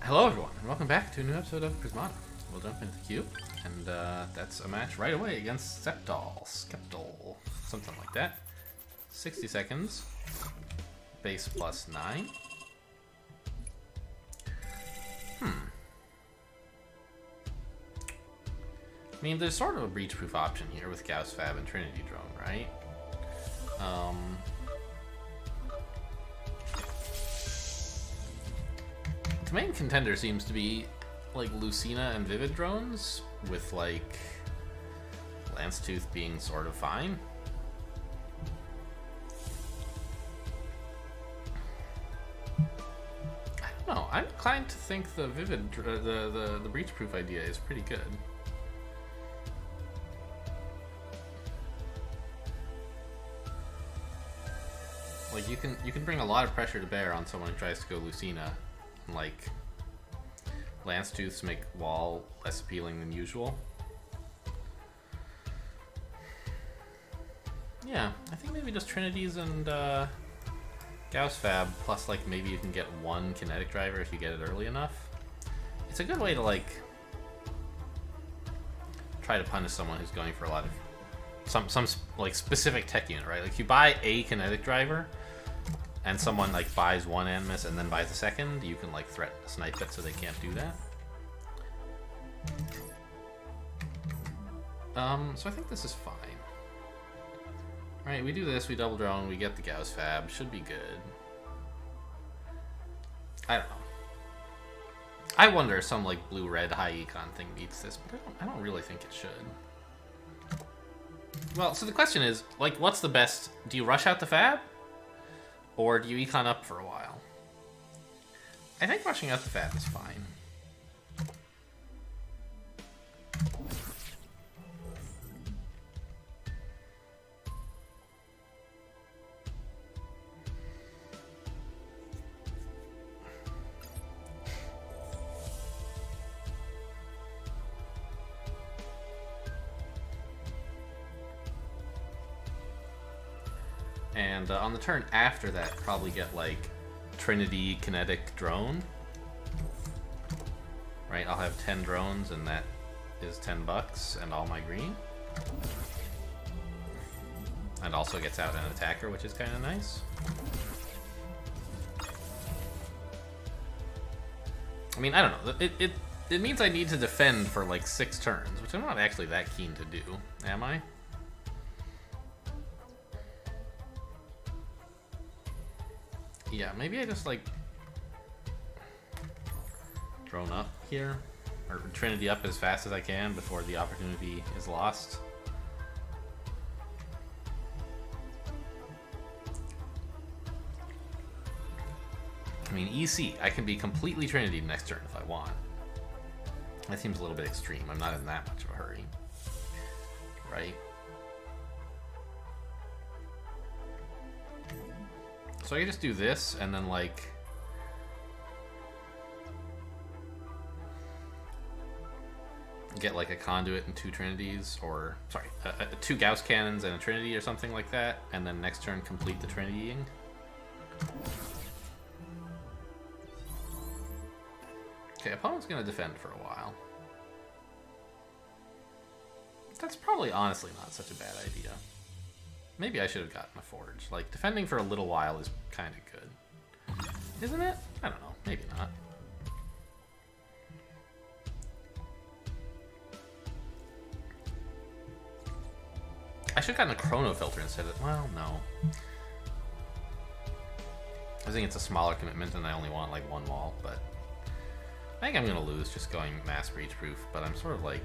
Hello everyone, and welcome back to a new episode of Prismata. We'll jump into the queue, and that's a match right away against Skeptal, something like that. 60 seconds, base plus 9. I mean, there's sort of a breach-proof option here with Gauss Fab and Trinity Drone, right? The main contender seems to be like Lucina and Vivid drones, with like Lance-Tooth being sort of fine. I don't know. I'm inclined to think the Vivid, the breach-proof idea is pretty good. Like you can bring a lot of pressure to bear on someone who tries to go Lucina. Like, Lance-Tooths make wall less appealing than usual. Yeah, I think maybe just Trinities and Gauss Fab, plus like maybe you can get one kinetic driver if you get it early enough. It's a good way to like try to punish someone who's going for a lot of some like specific tech unit, right? Like if you buy a kinetic driver and someone like buys one Animus and then buys a second, you can like threat snipe it so they can't do that. So I think this is fine. Alright, we do this, we double drone, we get the Gauss Fab, should be good. I don't know. I wonder if some like blue-red high econ thing beats this, but I don't really think it should. Well, so the question is, like, what's the best? Do you rush out the Fab? Or do you econ up for a while? I think rushing out the Fab is fine. And on the turn after that, probably get like Trinity Kinetic Drone. Right, I'll have 10 drones and that is $10 and all my green. And also gets out an attacker, which is kind of nice. I mean, I don't know. It means I need to defend for like 6 turns, which I'm not actually that keen to do, am I? Yeah, maybe I just like drone up here, or Trinity up as fast as I can before the opportunity is lost. I mean, EC, I can be completely Trinity next turn if I want. That seems a little bit extreme. I'm not in that much of a hurry, right? So I can just do this, and then, like, get, like, a Conduit and 2 Trinities, or, sorry, 2 Gauss Cannons and a Trinity or something like that, and then next turn complete the Trinitying. Okay, opponent's gonna defend for a while. That's probably honestly not such a bad idea. Maybe I should have gotten a Forge. Like, defending for a little while is kind of good. Isn't it? I don't know. Maybe not. I should have gotten a Chrono Filter instead of... Well, no. I think it's a smaller commitment and I only want, like, 1 wall, but... I think I'm going to lose just going Mass Breach Proof, but I'm sort of, like...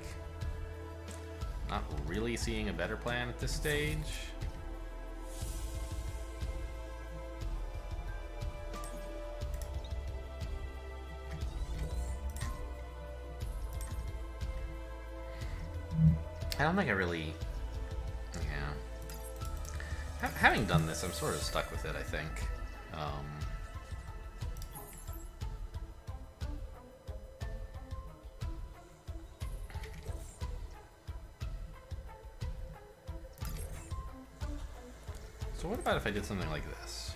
not really seeing a better plan at this stage. I don't think I really... Yeah. Having done this, I'm sort of stuck with it, I think. So what about if I did something like this?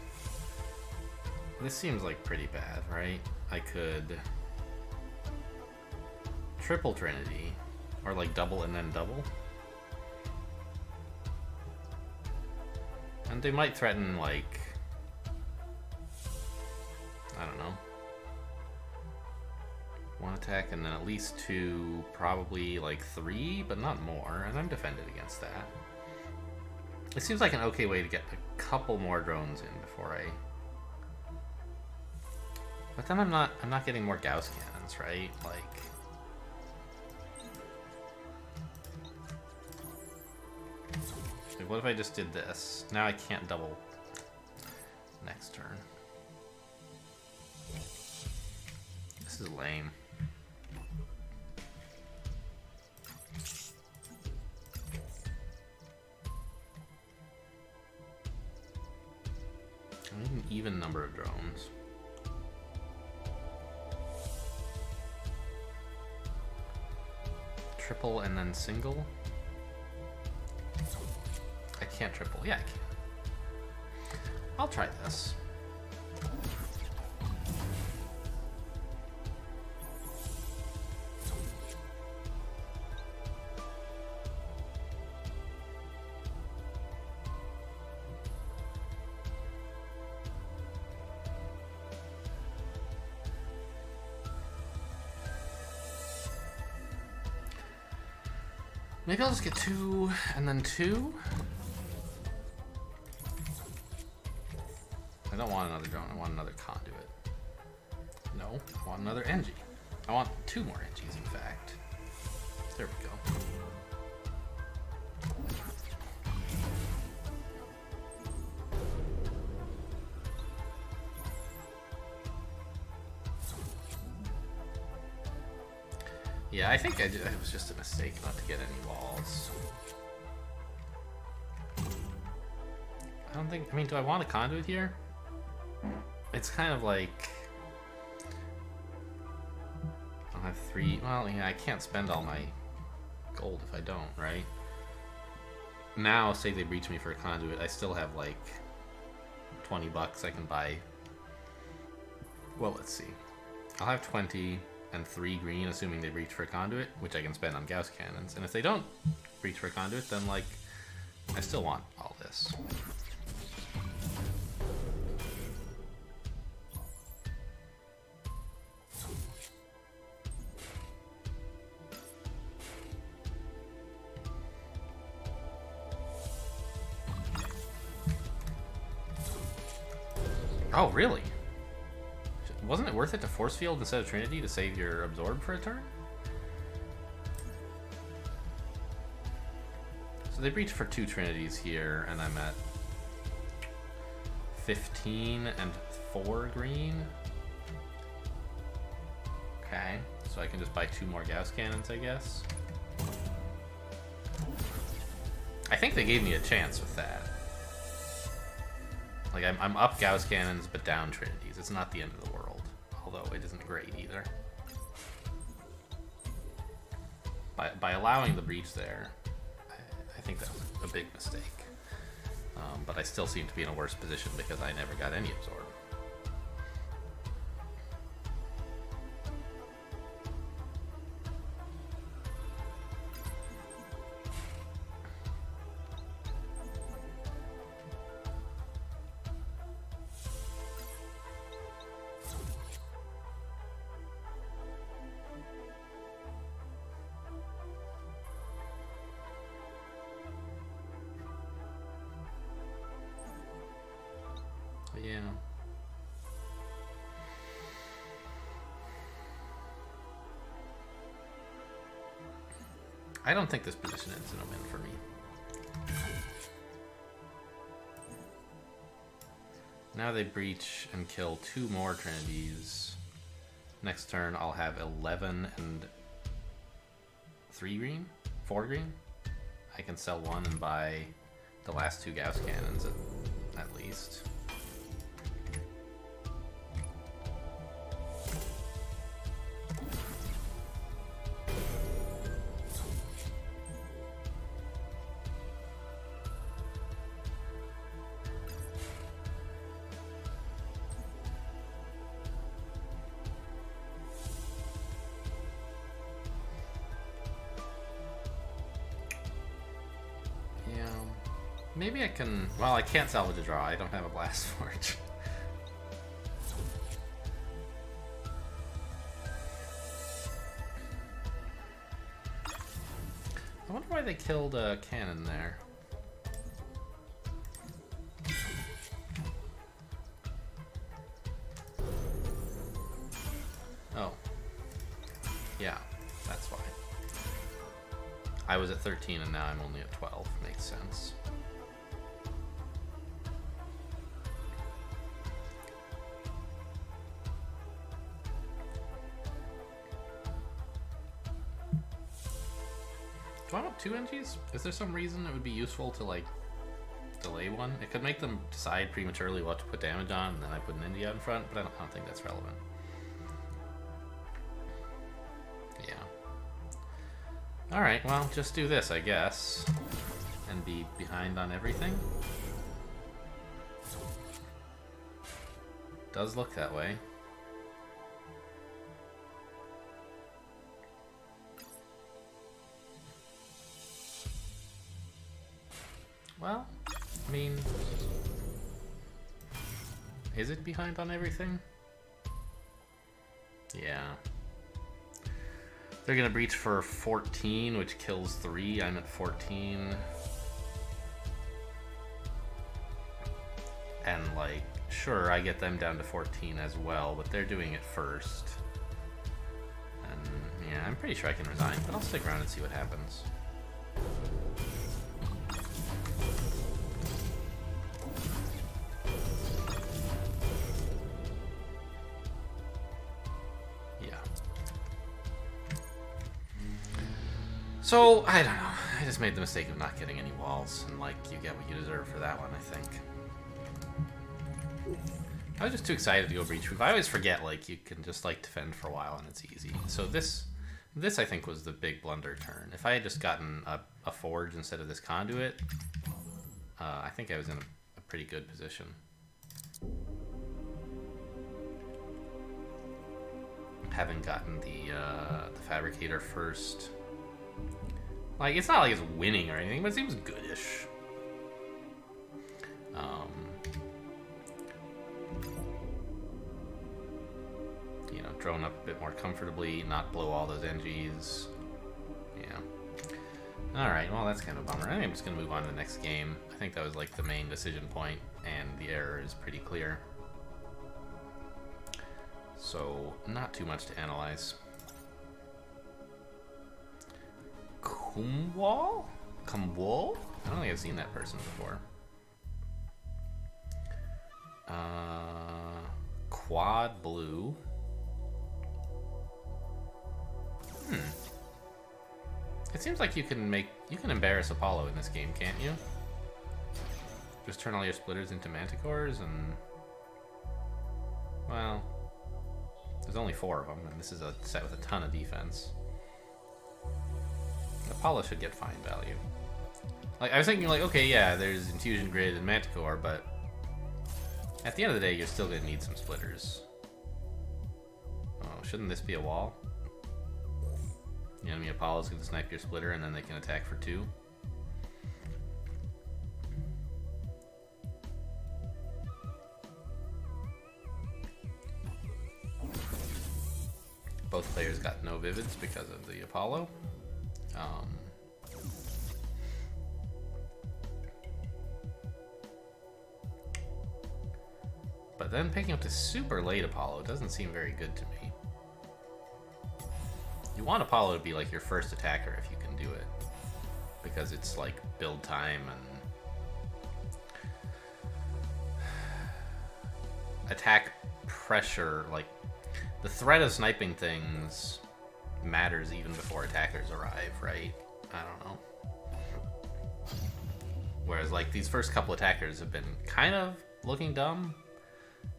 This seems like pretty bad, right? I could triple Trinity. Or like double and then double. And they might threaten like... I don't know. One attack and then at least two, probably like three, but not more. And I'm defended against that. It seems like an okay way to get a couple more drones in before I... But then I'm not getting more Gauss cannons, right? Like... What if I just did this? Now I can't double next turn. This is lame. I need an even number of drones. Triple and then single? I can't triple. Yeah, I can. I'll try this. Maybe I'll just get two and then two. I don't want another drone, I want another conduit. No, I want another NG. I want two more NGs, in fact. There we go. Yeah, I think it was just a mistake not to get any walls. I don't think, I mean, do I want a conduit here? It's kind of like... I'll have three... Well, yeah, I can't spend all my gold if I don't, right? Now, say they breach me for a conduit, I still have like 20 bucks I can buy. Well, let's see. I'll have 20 and 3 green, assuming they breach for a conduit, which I can spend on Gauss cannons. And if they don't breach for a conduit, then like, I still want all this. Oh, really? Wasn't it worth it to force field instead of Trinity to save your absorb for a turn? So they breach for 2 Trinities here, and I'm at 15 and 4 green. Okay, so I can just buy 2 more Gauss cannons, I guess. I think they gave me a chance with that. Like, I'm up Gauss cannons, but down Trinities. It's not the end of the world, although it isn't great either. By allowing the breach there, I think that was a big mistake. But I still seem to be in a worse position because I never got any absorb. Yeah. I don't think this position ends in a win for me. Now they breach and kill 2 more Trinities. Next turn I'll have 11 and 3 green? 4 green? I can sell 1 and buy the last 2 Gauss cannons at least. Maybe I can... Well, I can't salvage a draw. I don't have a Blast Forge. I wonder why they killed a cannon there. Oh. Yeah, that's why. I was at 13 and now I'm only at 12. Makes sense. Do I want 2 NGs? Is there some reason it would be useful to, like, delay one? It could make them decide prematurely what to put damage on, and then I put an NG out in front, but I don't think that's relevant. Yeah. Alright, well, just do this, I guess. And be behind on everything. Does look that way. Well, I mean, is it behind on everything? Yeah. They're gonna breach for 14, which kills 3. I'm at 14. And, like, sure, I get them down to 14 as well, but they're doing it first. And, yeah, I'm pretty sure I can resign, but I'll stick around and see what happens. So, I don't know. I just made the mistake of not getting any walls, and, like, you get what you deserve for that one, I think. I was just too excited to go breach proof. I always forget, like, you can just, like, defend for a while and it's easy. So this I think was the big blunder turn. If I had just gotten a forge instead of this conduit, I think I was in a pretty good position. Having gotten the fabricator first. Like, it's not like it's winning or anything, but it seems goodish. You know, drone up a bit more comfortably, not blow all those NGs. Yeah. Alright, well, that's kind of a bummer. I think I'm just going to move on to the next game. I think that was, like, the main decision point, and the error is pretty clear. So, not too much to analyze. Kumwal? Kumwal? I don't think I've seen that person before. Quad blue. It seems like you can embarrass Apollo in this game, can't you? Just turn all your splitters into manticores and... Well... There's only 4 of them, and this is a set with a ton of defense. Apollo should get fine value. Like, I was thinking, like, okay, yeah, there's Infusion Grid and Manticore, but at the end of the day, you're still gonna need some splitters. Oh, shouldn't this be a wall? The enemy Apollo's gonna snipe your splitter, and then they can attack for 2. Both players got no Vivids because of the Apollo. But then picking up the super late Apollo doesn't seem very good to me. You want Apollo to be like your first attacker if you can do it, because it's like build time and attack pressure, like the threat of sniping things matters even before attackers arrive, right? I don't know. Whereas like these first couple attackers have been kind of looking dumb.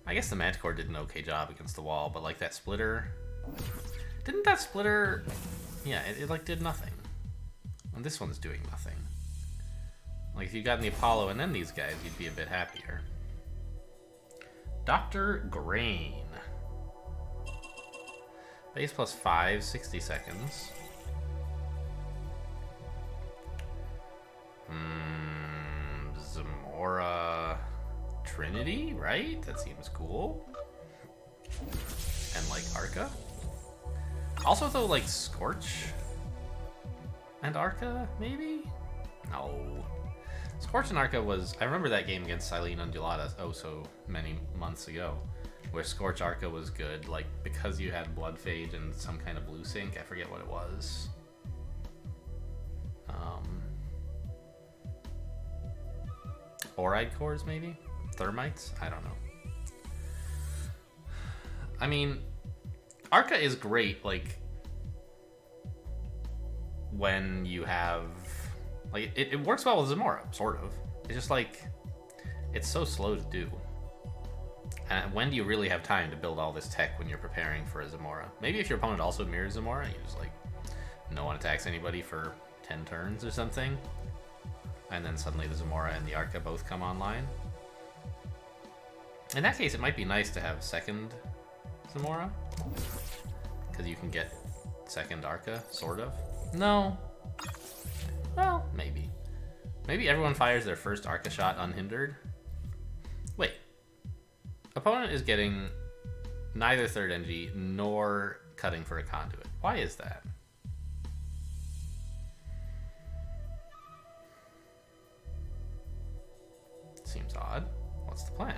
I guess the Manticore did an okay job against the wall, but like that splitter, didn't that splitter, yeah, it like did nothing. And this one's doing nothing. Like if you got in the Apollo and then these guys, you'd be a bit happier. Dr. Grain. Base +5, 60 seconds. right? That seems cool. And like Arca. Also though, like Scorch and Arca, maybe? No. Scorch and Arca was... I remember that game against Silene Undulata oh so many months ago, where Scorch Arca was good, like, because you had Blood Phage and some kind of blue sync. I forget what it was. Oride cores, maybe? Thermites? I don't know. I mean, Arca is great, like, when you have... Like, it works well with Zamora, sort of. It's just, like, it's so slow to do. And when do you really have time to build all this tech when you're preparing for a Zamora? Maybe if your opponent also mirrors Zamora, you just, like, no one attacks anybody for 10 turns or something. And then suddenly the Zamora and the Arca both come online. In that case, it might be nice to have second Zamora, because you can get second Arca, sort of. No. Well, maybe. Maybe everyone fires their first Arca shot unhindered. Wait. Opponent is getting neither third NG nor cutting for a conduit. Why is that? Seems odd. What's the plan?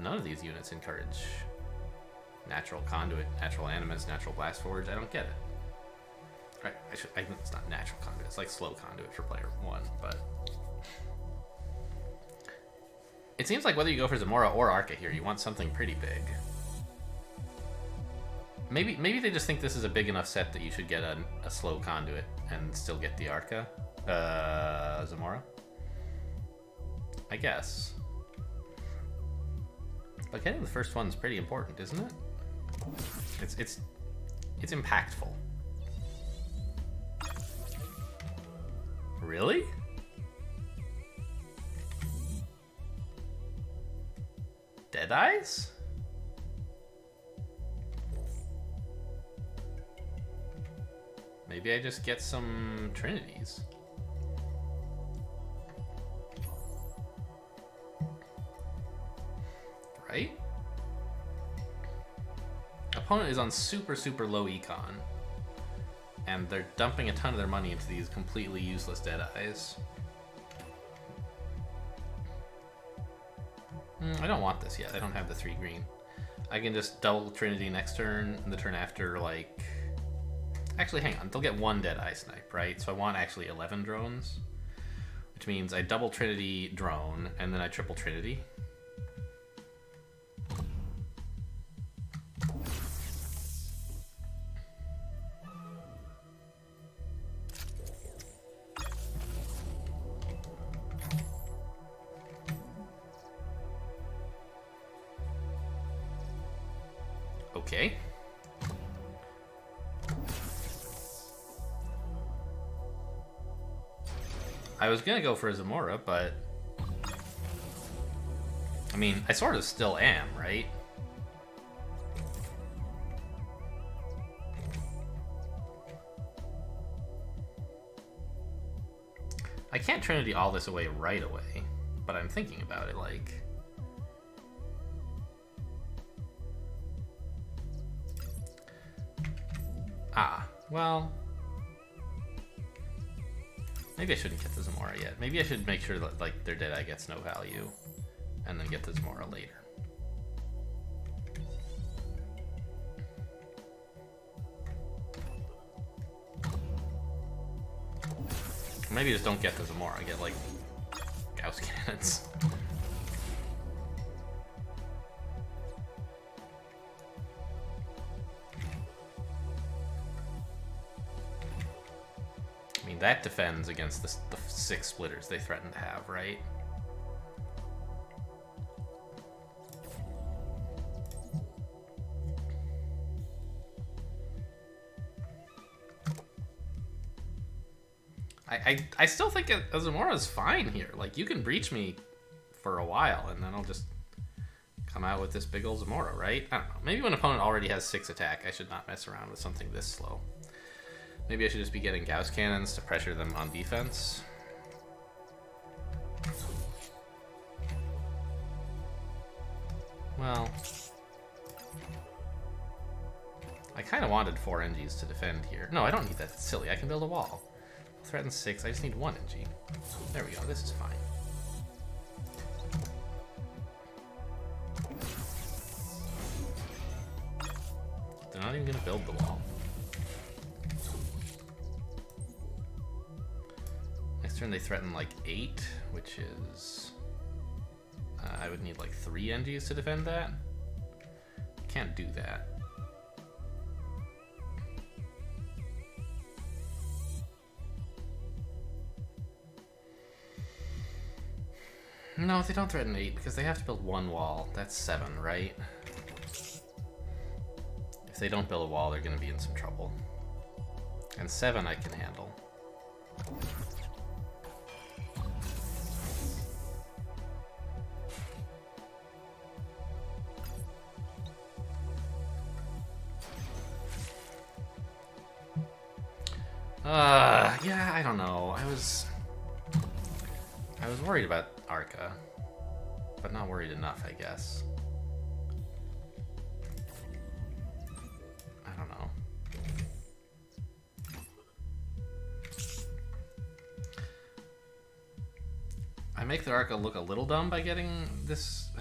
None of these units encourage natural conduit, natural animus, natural blast forge. I don't get it. Right, it's not natural conduit. It's like slow conduit for player 1, but it seems like whether you go for Zamora or Arca here, you want something pretty big. Maybe they just think this is a big enough set that you should get a slow conduit and still get the Arca, Zamora. I guess. But getting the first one's pretty important, isn't it? It's impactful. Really? Deadeyes? Maybe I just get some Trinities. Right? Opponent is on super low econ, and they're dumping a ton of their money into these completely useless Deadeyes. I don't want this yet. I don't have the 3 green. I can just double Trinity next turn, and the turn after, like... Actually, hang on. They'll get 1 Deadeye snipe, right? So I want actually 11 drones, which means I double Trinity drone, and then I triple Trinity. Okay. I was gonna go for a Zamora, but I mean, I sort of still am, right? I can't Trinity all this away right away, but I'm thinking about it, like... Well... Maybe I shouldn't get the Zamora yet. Maybe I should make sure that, like, their Deadeye gets no value, and then get the Zamora later. Maybe just don't get the Zamora, get, like, Gauss cannons. That defends against the 6 splitters they threaten to have, right? I still think a Zamora is fine here. Like, you can breach me for a while, and then I'll just come out with this big old Zamora, right? I don't know. Maybe when an opponent already has 6 attack, I should not mess around with something this slow. Maybe I should just be getting Gauss cannons to pressure them on defense. Well, I kind of wanted 4 NGs to defend here. No, I don't need that. It's silly. I can build a wall. Threaten 6. I just need 1 NG. There we go. This is fine. They're not even going to build the wall. Next turn they threaten like 8, which is... I would need like 3 NGs to defend that. Can't do that. No, they don't threaten 8 because they have to build 1 wall. That's 7, right? If they don't build a wall, they're going to be in some trouble. And 7 I can handle. Yeah, I don't know. I was worried about Arca, but not worried enough, I guess. I don't know. I make the Arca look a little dumb by getting this. I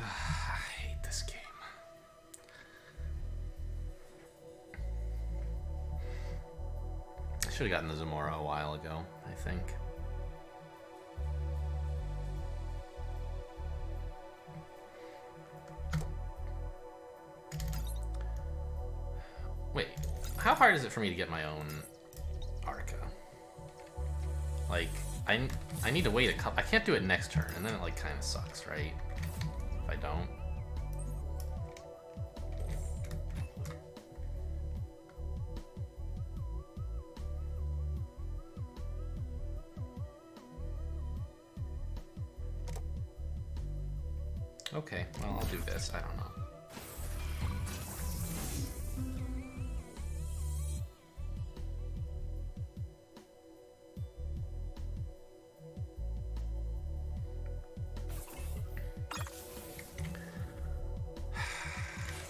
hate this game. I should have gotten the Zamora a while ago, I think. Wait, how hard is it for me to get my own Arca? Like, I need to wait a couple. I can't do it next turn, and then it like kind of sucks, right? If I don't. Okay, well, I'll do this. I don't know.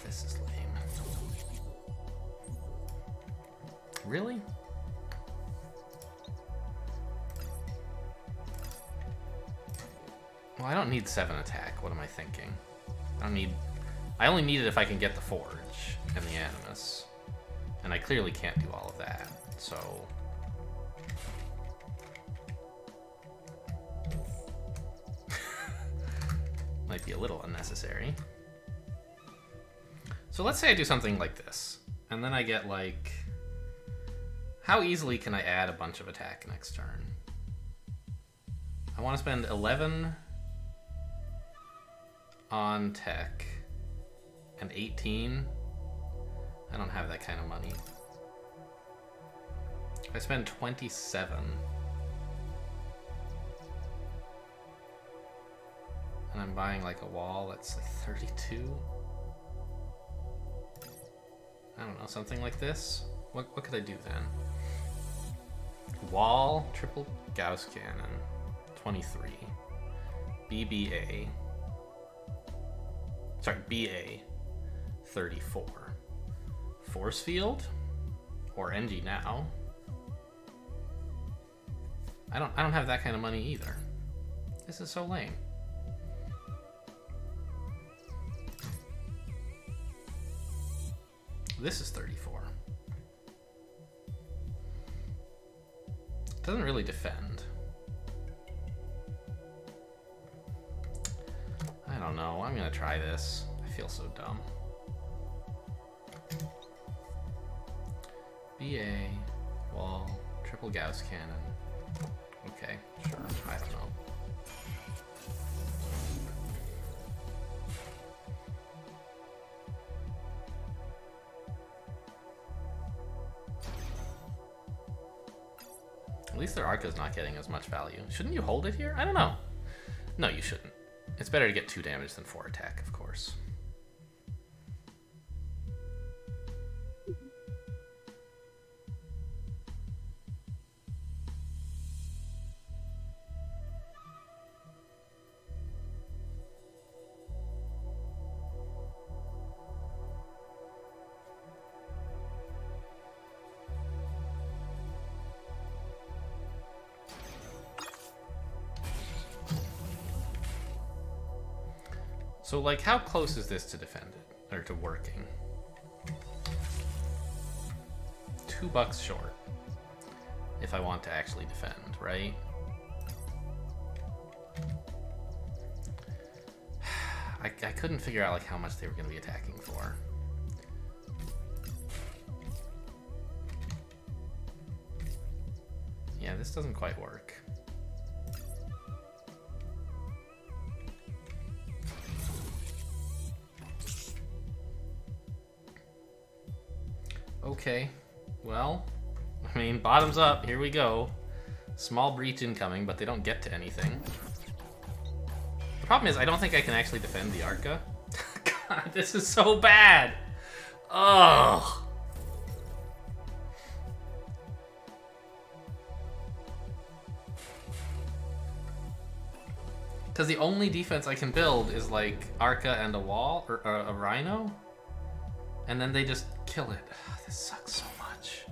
This is lame. Really? Well, I don't need 7 attack. What am I thinking? I only need it if I can get the Forge and the Animus. And I clearly can't do all of that, so... Might be a little unnecessary. So let's say I do something like this, and then I get like... How easily can I add a bunch of attack next turn? I want to spend 11 on tech and 18. I don't have that kind of money. If I spend 27 and I'm buying like a wall that's like 32. I don't know, something like this. What could I do then? Wall, triple Gauss cannon, 23. BBA. Sorry, BA, 34. Force field, or NG now. I don't have that kind of money either. This is so lame. This is 34. Doesn't really defend. I don't know. I'm gonna try this. I feel so dumb. BA, wall, triple Gauss cannon. Okay, sure. I don't know. At least their Arca's not getting as much value. Shouldn't you hold it here? I don't know. No, you shouldn't. It's better to get 2 damage than 4 attack, of course. So, like, how close is this to defend it? Or to working? $2 short. If I want to actually defend, right? I couldn't figure out, like, how much they were going to be attacking for. Yeah, this doesn't quite work. Okay, well, I mean, bottoms up, here we go. Small breach incoming, but they don't get to anything. The problem is, I don't think I can actually defend the Arca. God, this is so bad! Ugh! Because the only defense I can build is, like, Arca and a wall, or a Rhino. And then they just kill it. This sucks so much.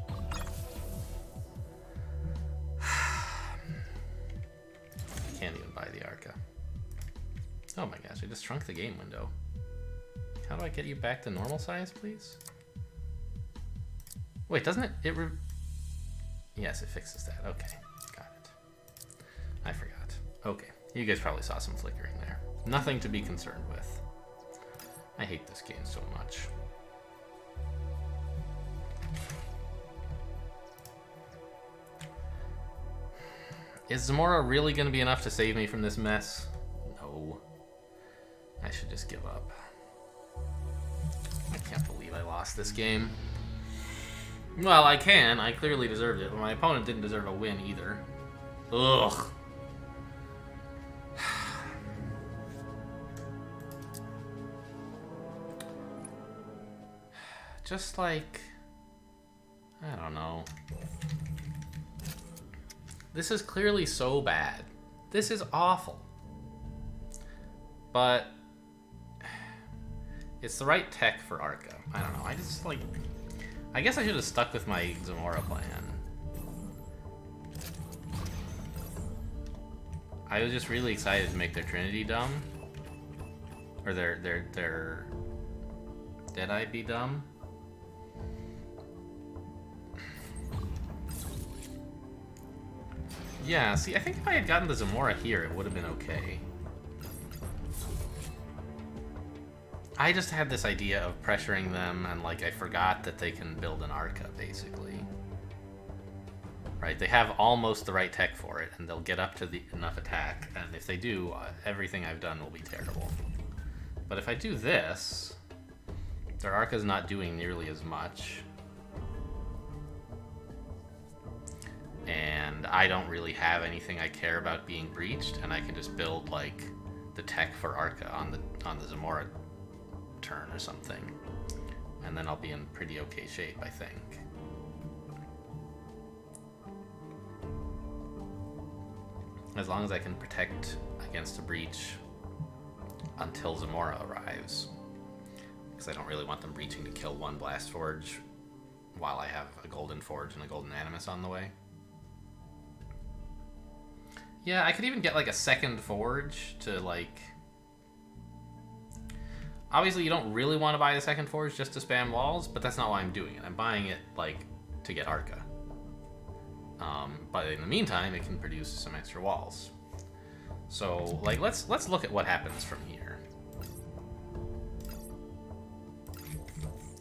Can't even buy the Arca. Oh my gosh, I just shrunk the game window. How do I get you back to normal size, please? Wait, doesn't it? Yes, it fixes that. Okay, got it. I forgot. Okay, you guys probably saw some flickering there. Nothing to be concerned with. I hate this game so much. Is Zamora really going to be enough to save me from this mess? No. I should just give up. I can't believe I lost this game. Well, I can. I clearly deserved it, but my opponent didn't deserve a win either. Ugh. Just like... I don't know. This is clearly so bad. This is awful. But it's the right tech for Arca. I don't know. I just like... I guess I should have stuck with my Zamora plan. I was just really excited to make their Trinity dumb. Or their Deadeye be dumb. Yeah, see, I think if I had gotten the Zamora here, it would have been okay. I just had this idea of pressuring them, and, like, I forgot that they can build an Arca, basically. Right? They have almost the right tech for it, and they'll get up to enough attack, and if they do, everything I've done will be terrible. But if I do this, their Arca's not doing nearly as much. And I don't really have anything I care about being breached, and I can just build, like, the tech for Arca on the Zamora turn or something. And then I'll be in pretty okay shape, I think. As long as I can protect against a breach until Zamora arrives. Because I don't really want them breaching to kill one Blast Forge while I have a Golden Forge and a Golden Animus on the way. Yeah, I could even get, like, a second Forge to, like... Obviously, you don't really want to buy the second Forge just to spam walls, but that's not why I'm doing it. I'm buying it, like, to get Arca. But in the meantime, it can produce some extra walls. So, like, let's look at what happens from here.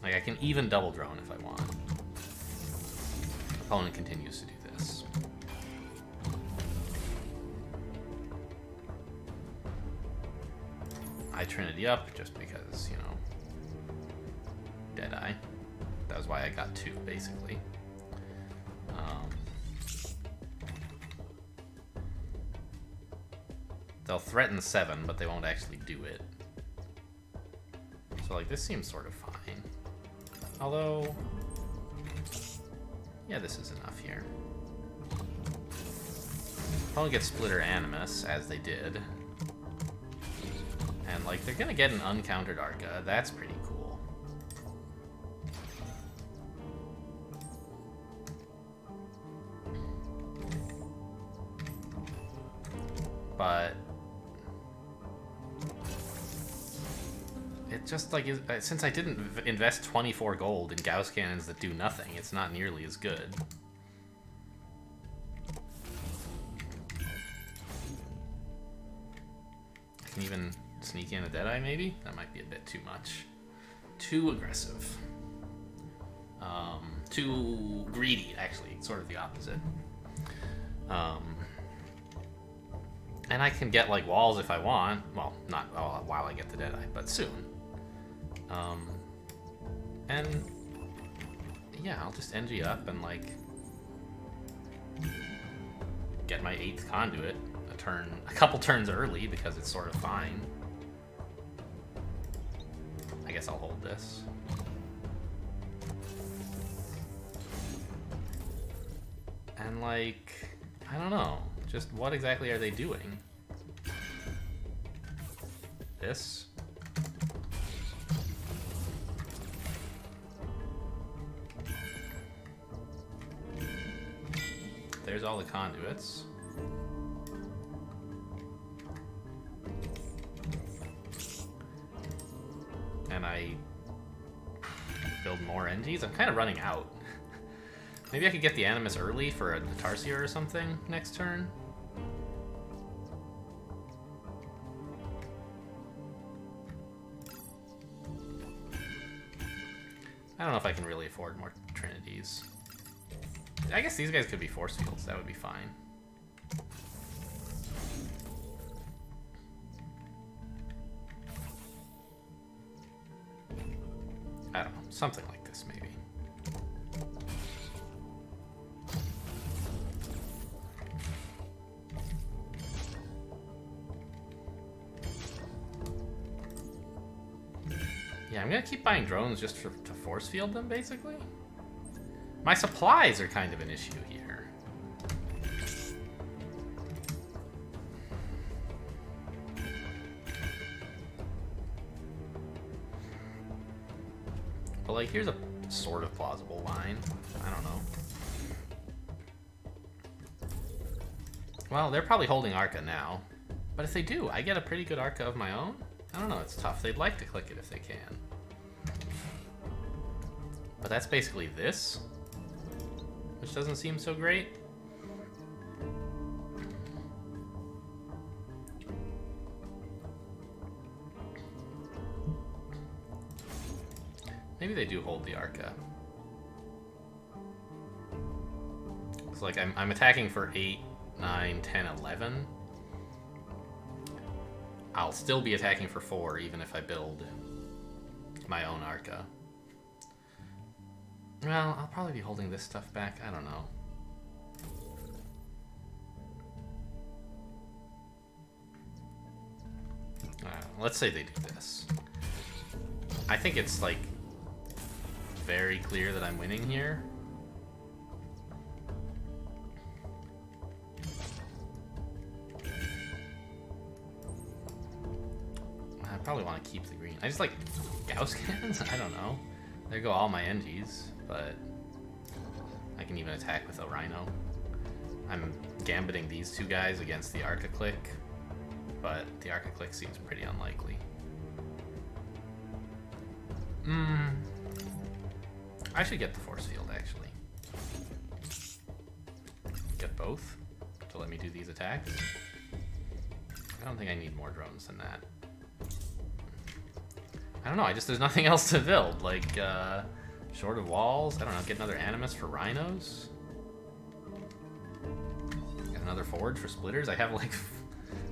Like, I can even double drone if I want. Opponent continues to do this. I Trinity up just because, you know, Deadeye. That was why I got 2, basically. They'll threaten 7, but they won't actually do it. So, like, this seems sort of fine. Although, yeah, this is enough here. Probably get Splitter Animus, as they did. And, like, they're gonna get an uncountered Arca. That's pretty cool. But it just like since I didn't invest 24 gold in Gauss cannons that do nothing, it's not nearly as good. I can even sneak in a Deadeye, maybe? That might be a bit too much. Too aggressive. Too greedy, actually. Sort of the opposite. And I can get, like, walls if I want. Well, not while I get the Deadeye, but soon. And... yeah, I'll just NG up and, like... get my 8th conduit a couple turns early, because it's sort of fine. I guess I'll hold this. And, like, I don't know. Just what exactly are they doing? This? There's all the conduits. And I build more NGs. I'm kind of running out. Maybe I could get the Animus early for a Tarsier or something next turn. I don't know if I can really afford more Trinities. I guess these guys could be force fields. That would be fine. I don't know. Something like this, maybe. Yeah, I'm gonna keep buying drones just to force field them, basically. My supplies are kind of an issue here. But, like, here's a sort of plausible line. I don't know. Well, they're probably holding Arca now. But if they do, I get a pretty good Arca of my own? I don't know, it's tough. They'd like to click it if they can. But that's basically this, which doesn't seem so great. Maybe they do hold the Arca. It's like I'm attacking for 8, 9, 10, 11. I'll still be attacking for 4 even if I build my own Arca. Well, I'll probably be holding this stuff back. I don't know. Let's say they do this. I think it's, like, very clear that I'm winning here. I probably want to keep the green. I just like Gauss cannons? I don't know. There go all my NGs, but I can even attack with a Rhino. I'm gambiting these two guys against the Arca Click, but the Arca Click seems pretty unlikely. I should get the force field, actually. Get both to let me do these attacks. I don't think I need more drones than that. I don't know, there's nothing else to build. Like, short of walls, I don't know, get another Animus for Rhinos? Get another Forge for Splitters? I have like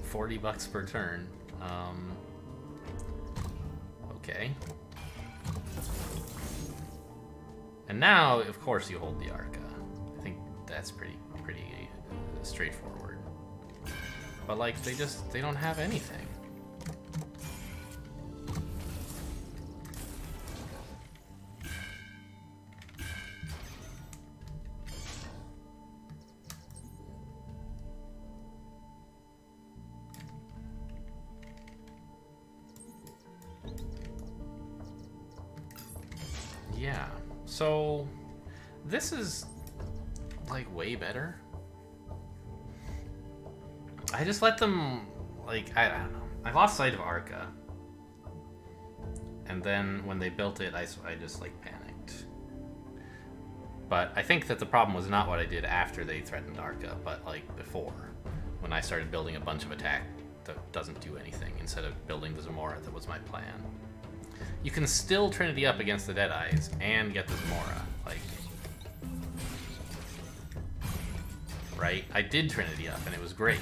40 bucks per turn. Okay. And now, of course, you hold the Arca. I think that's pretty straightforward. But like, they don't have anything. Yeah, so this is like way better. I just let them, like, I don't know. I lost sight of Arca. And then when they built it, I just like panicked. But I think that the problem was not what I did after they threatened Arca, but like before, when I started building a bunch of attack that doesn't do anything instead of building the Zamora that was my plan. You can still Trinity up against the Deadeyes and get the Zamora, like... Right? I did Trinity up and it was great.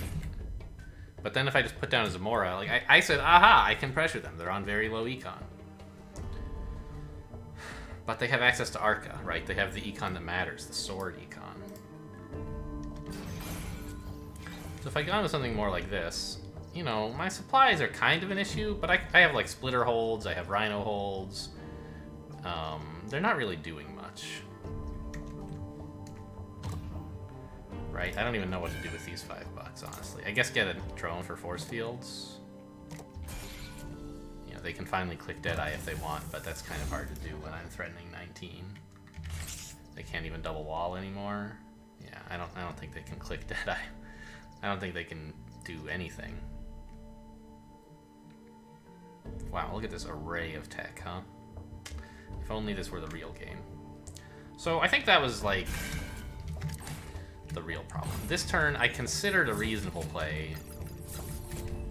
But then if I just put down a Zamora, like I said, aha, I can pressure them. They're on very low econ. But they have access to Arca, right? They have the econ that matters, the sword econ. So if I go into something more like this, you know, my supplies are kind of an issue, but I have like splitter holds, I have rhino holds. They're not really doing much. Right? I don't even know what to do with these $5, honestly. I guess get a drone for force fields. You know, they can finally click Deadeye if they want, but that's kind of hard to do when I'm threatening 19. They can't even double wall anymore. Yeah, I don't think they can click Deadeye. I don't think they can do anything. Wow, look at this array of tech, huh? If only this were the real game. So I think that was like the real problem. This turn I considered a reasonable play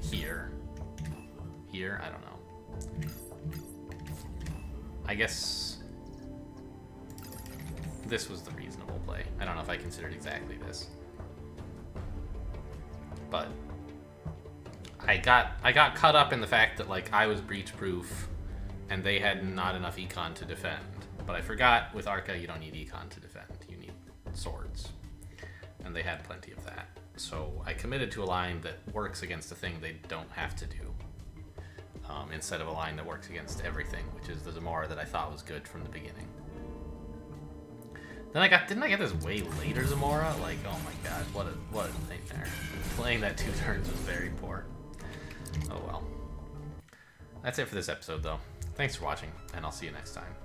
here. Here? I don't know. I guess this was the reasonable play. I don't know if I considered exactly this. But I got caught up in the fact that like I was breach proof and they had not enough econ to defend. But I forgot with Arca you don't need econ to defend. You need swords. And they had plenty of that. So I committed to a line that works against a thing they don't have to do. Instead of a line that works against everything, which is the Zamora that I thought was good from the beginning. Then didn't I get this way later Zamora? Like, oh my god, what a nightmare. Playing that 2 turns was very poor. Oh well. That's it for this episode though. Thanks for watching, and I'll see you next time.